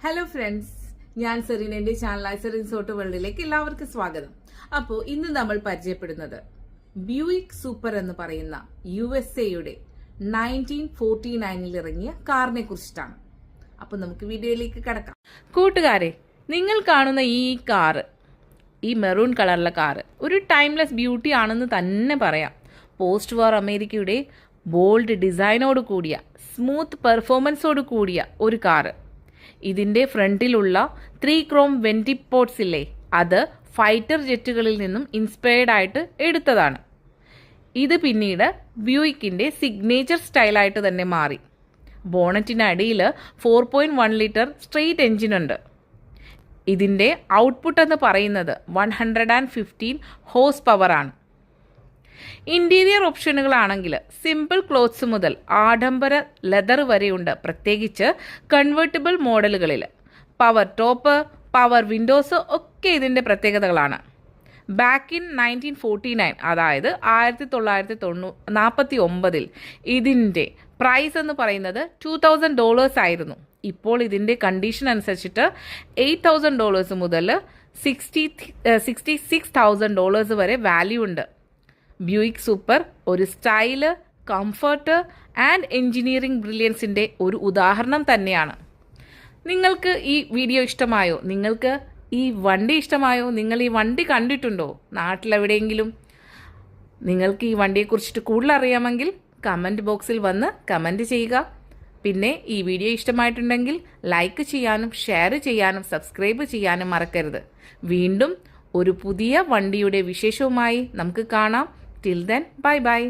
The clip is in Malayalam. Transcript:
ഹലോ ഫ്രണ്ട്സ്, ഞാൻ സെറീന. എൻ്റെ ചാനലായ സെറീൻ സോട്ട് വേൾഡിലേക്ക് എല്ലാവർക്കും സ്വാഗതം. അപ്പോൾ ഇന്ന് നമ്മൾ പരിചയപ്പെടുന്നത് ബ്യൂയിക്ക് സൂപ്പർ എന്ന് പറയുന്ന USA-യുടെ 1949 ഇറങ്ങിയ കാറിനെ കുറിച്ചിട്ടാണ്. അപ്പോൾ നമുക്ക് വീഡിയോയിലേക്ക് കടക്കാം. കൂട്ടുകാരെ, നിങ്ങൾ കാണുന്ന ഈ കാറ്, ഈ മെറൂൺ കളറിലെ കാറ് ഒരു ടൈംലെസ് ബ്യൂട്ടി ആണെന്ന് തന്നെ പറയാം. പോസ്റ്റ് വാർ അമേരിക്കയുടെ ബോൾഡ് ഡിസൈനോട് കൂടിയ സ്മൂത്ത് പെർഫോമൻസോട് കൂടിയ ഒരു കാറ്. ഇതിൻ്റെ ഫ്രണ്ടിലുള്ള 3 ക്രോം വെന്റിപ്പോർട്സ് ഇല്ലേ, അത് ഫൈറ്റർ ജെറ്റുകളിൽ നിന്നും ഇൻസ്പയർഡ് ആയിട്ട് എടുത്തതാണ്. ഇത് പിന്നീട് ബ്യൂയിക്കിൻ്റെ സിഗ്നേച്ചർ സ്റ്റൈലായിട്ട് തന്നെ മാറി. ബോണറ്റിനടിയിൽ 4.1 ലിറ്റർ സ്ട്രെയിറ്റ് എഞ്ചിനുണ്ട്. ഇതിൻ്റെ ഔട്ട്പുട്ട് എന്ന് പറയുന്നത് 115 ഹോഴ്സ് പവറാണ്. ഇൻറ്റീരിയർ ഓപ്ഷനുകളാണെങ്കിൽ സിമ്പിൾ ക്ലോത്ത്സ് മുതൽ ആഡംബര ലെതർ വരെയുണ്ട്. പ്രത്യേകിച്ച് കൺവേർട്ടിബിൾ മോഡലുകളിൽ പവർ ടോപ്പ്, പവർ വിൻഡോസ് ഒക്കെ ഇതിൻ്റെ പ്രത്യേകതകളാണ്. ബാക്ക് ഇൻ 1949, അതായത് 1949 ഇതിൻ്റെ പ്രൈസ് എന്ന് പറയുന്നത് $2,000 ആയിരുന്നു. ഇപ്പോൾ ഇതിൻ്റെ കണ്ടീഷൻ അനുസരിച്ചിട്ട് $8,000 മുതൽ $66,000 വരെ വാല്യൂ ഉണ്ട്. ബ്യൂയിക്ക് സൂപ്പർ ഒരു സ്റ്റൈല്, കംഫർട്ട് ആൻഡ് എൻജിനീയറിംഗ് ബ്രില്യൻസിൻ്റെ ഒരു ഉദാഹരണം തന്നെയാണ്. നിങ്ങൾക്ക് ഈ വീഡിയോ ഇഷ്ടമായോ? നിങ്ങൾക്ക് ഈ വണ്ടി ഇഷ്ടമായോ? നിങ്ങൾ ഈ വണ്ടി കണ്ടിട്ടുണ്ടോ നാട്ടിലെവിടെയെങ്കിലും? നിങ്ങൾക്ക് ഈ വണ്ടിയെക്കുറിച്ചിട്ട് കൂടുതൽ അറിയാമെങ്കിൽ കമൻറ്റ് ബോക്സിൽ വന്ന് കമൻറ്റ് ചെയ്യുക. പിന്നെ ഈ വീഡിയോ ഇഷ്ടമായിട്ടുണ്ടെങ്കിൽ ലൈക്ക് ചെയ്യാനും ഷെയർ ചെയ്യാനും സബ്സ്ക്രൈബ് ചെയ്യാനും മറക്കരുത്. വീണ്ടും ഒരു പുതിയ വണ്ടിയുടെ വിശേഷവുമായി നമുക്ക് കാണാം. Till then, bye bye.